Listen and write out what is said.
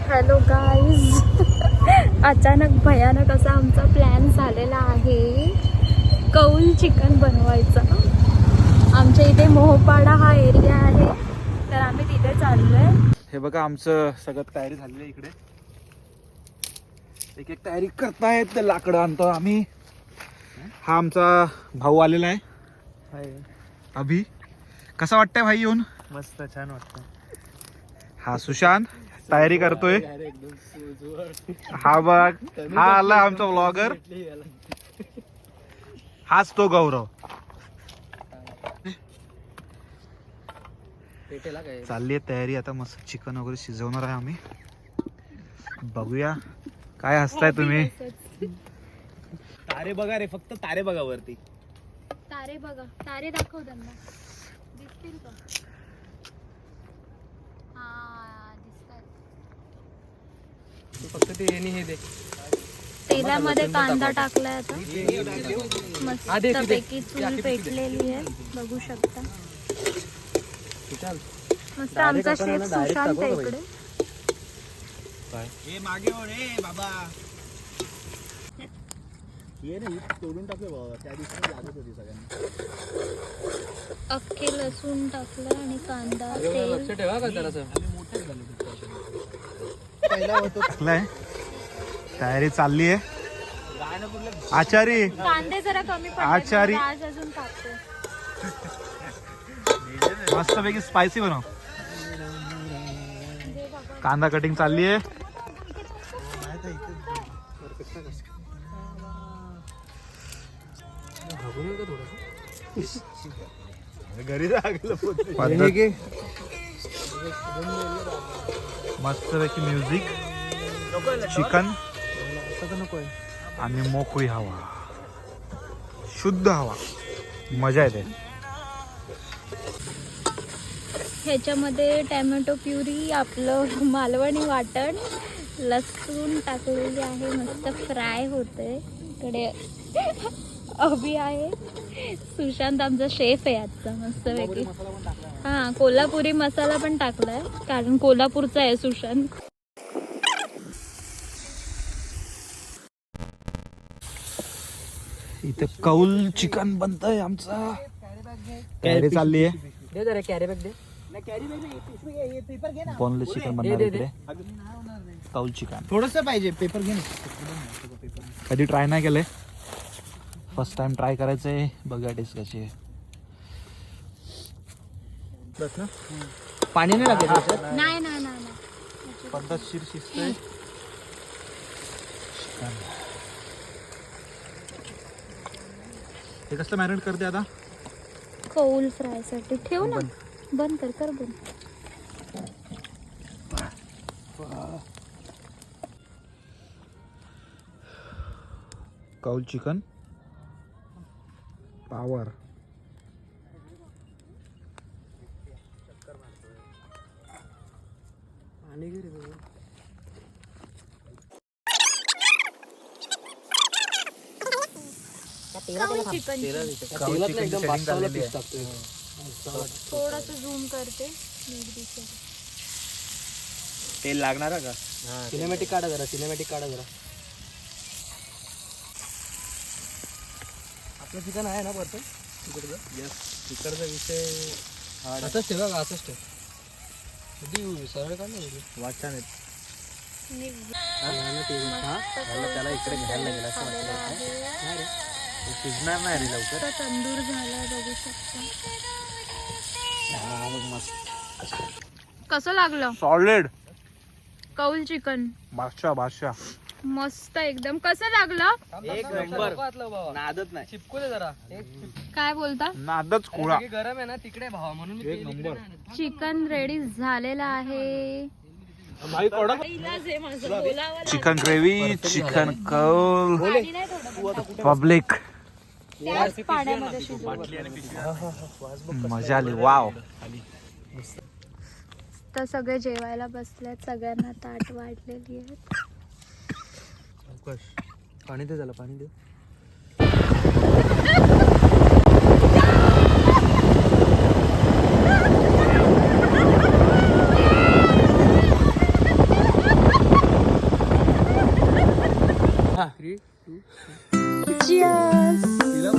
Hello guys. अचानक भयानक असा आमचा प्लॅन झालेला आहे कौल चिकन बनवायचा. आमच्या इथे मोहपाडा हा एरिया आहे, तर आम्ही तिथे चाललोय. हे बघा आमचं सगळं तयारी झालेली आहे. इकडे एक एक तयारी करतायत. लाकडं आणतो आम्ही. हा आमचा भाऊ आलेला आहे अभि. कसा वाटतंय भाई येऊन? मस्त, छान वाटतं. हा सुशांत तयारी करतोय. हा बघ, हा आला आमचा ब्लॉगर. हाच तो गौरव. चालली आहे तयारी आता. मस्त चिकन वगैरे शिजवणार आहे आम्ही. बघूया. काय हसताय तुम्ही? तारे बघा रे, फक्त तारे बघा वरती. तारे बघा, तारे दाखव त्यांना. दिसतील का? हा दिसतात. फक्त ते हे दे. तेलामध्ये कांदा टाकलाय आता. मस्त पैकी चूल पेटलेली आहे, बघू शकता. मस्त आमचा शेफ सुशांत आहे इकडे. मागे रे बाबा. तोडून टाकले बाबा, त्या दिवशी लागत होती सगळ्यांना. अख्खे लसूण टाकलं आणि कांदा, तेल. लक्ष ठेवा का त्याला. टाकलाय. तयारी चालली आहे. आचारी कांदे जरा कमी पडले, आचारी. आज अजून टाकतो. मस्त पैकी स्पायसी बनव. कांदा कटिंग चालली आहे. घरी मस्त पैकी म्युझिक, चिकन आणि मोकळी हवा, शुद्ध हवा, मजा येते. ह्याच्यामध्ये टॅमॅटो प्युरी, आपलं मालवणी वाटण, लसूण टाकलेली आहे. मस्त फ्राय होते. इकडे अभि आहे. सुशांत आमचा शेफ आहे आजचा. मस्त पैकी हा कोल्हापुरी मसाला पण टाकलाय, कारण कोल्हापूरचा आहे सुशांत. इथे कौल चिकन बनतंय आमचा. तयारी चालली आहे. बोनलेस चिकन बनणार इकडे. कौल चिकन थोडस पाहिजे. पेपर घे ना. कधी ट्राय नाही केलंय, फर्स्ट टाइम ट्राय करायचंय. बघा टेस्ट कशी आहे. बस ना. पाणी नाही लागेल त्याच्यात. नाही नाही नाही नाही. पद्धतशीर शिजतंय. हे कसं मॅरिनेट करते आता? कौल फ्राय साठी ठेव ना. बंद कर बंद. कौल चिकन पावर. आणि घे रे बाबा. कौल चिकन तेलात एकदम बाजूला पीस टाकतोय. थोडस झूम करते. नीट दिसेल. तेल लागणार का? सिनेमॅटिक काढा जरा. सिनेमॅटिक काढा जरा. आपलं चिकन आहे ना वरतं तिकडचं. यस. तिकडचा विषय असंच ठेवा का? असंच ठेव. कधी सरळ का नाही वाटचा नाही. त्याला इकडे घ्यायला गेला असं वाटतं. शिजणार नाही रे लवकर. तंदूर झाला, बघू शकता. कसं लागलं? सॉलिड कौल चिकन. बादशाह. मस्त एकदम. कसं लागलं? एक नंबर. नादत नाही. चिपकू दे जरा. काय बोलता? नादच खोळा. गरम आहे ना तिकडे भावा, म्हणून एक नंबर. चिकन रेडी झालेला आहे. चिकन ग्रेव्ही, चिकन कौल, पब्लिक. पाण्यामध्ये मजा आली. वाव. तर सगळे जेवायला बसल्यात. सगळ्यांना ताट वाढलेली आहेत. पाणी दे झालं. पाणी दे. 3, 2, Cheers. तिला